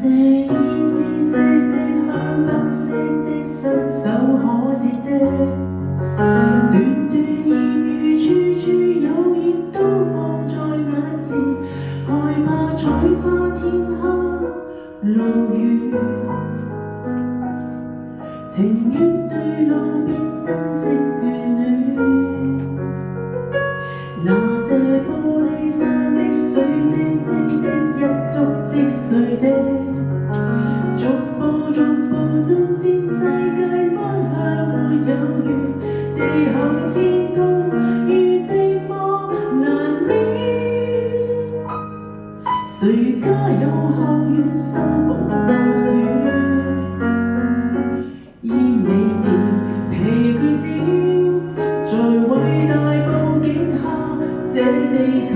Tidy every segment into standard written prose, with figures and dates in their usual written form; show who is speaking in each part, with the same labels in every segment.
Speaker 1: 些胭脂色的香檳色的伸手可折的，段段豔語處處有意都放在眼前，害怕採花天黑路遠，情願對路邊燈飾眷戀，那些玻璃上的水晶晶的一觸即碎的，逐步逐步進佔世界方向沒有緣，地厚天高如寂寞難免，誰家有後院修補破損，煙味店疲倦了，在偉大佈景下，這地球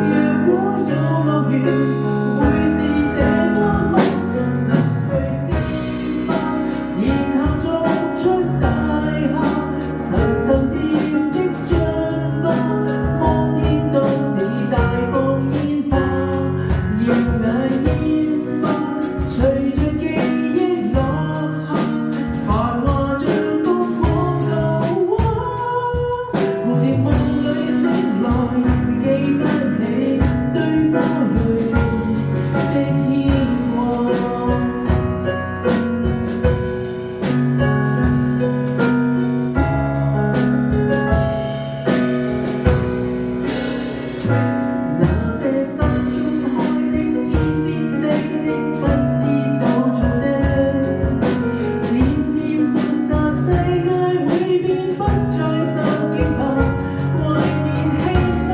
Speaker 1: 若果有樂園，會是這麼溫柔，集聚鮮花，然後種出大廈，層層疊的漿花，摩天都市大放煙花，耀眼煙花，隨着記憶落下，繁華像幅廣告畫，蝴蝶夢裏醒來，記不起堆花淚的牽掛。那些心中開的天邊飛的不知所措的，漸漸熟習世界會變不再受驚嚇，懷念犧牲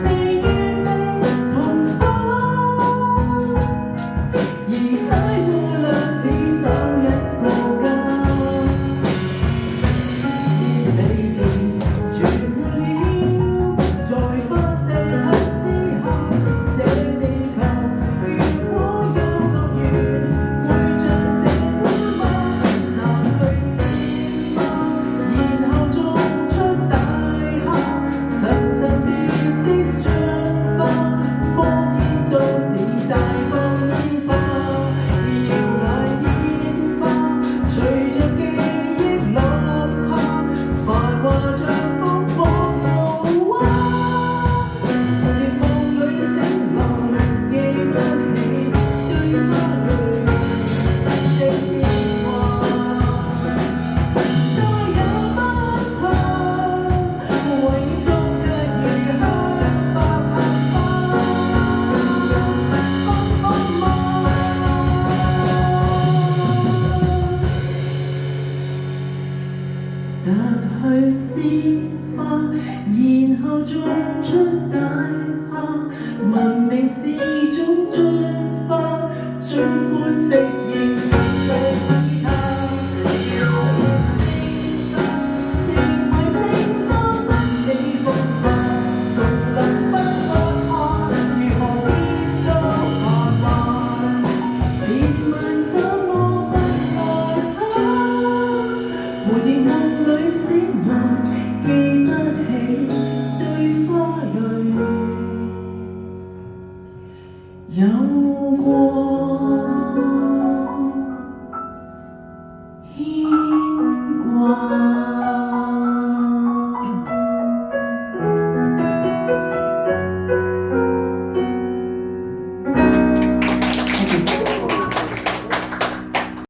Speaker 1: 際遇未同花，而帶過兩只找一個家，煙味店全沒了，在發射塔之下，這地球如果有樂園，會像這般嗎？拿去鮮花，然後種出大廈，層層疊的漿花，摩天都市大放煙花，耀眼煙花，隨着記憶落下，繁華像幅廣告畫，蝴蝶夢裏醒來，記不起堆花淚的牽掛。再也不怕，唯獨腳如香百合花，摘去鮮花，然後種出大廈，文明是種進化，儘管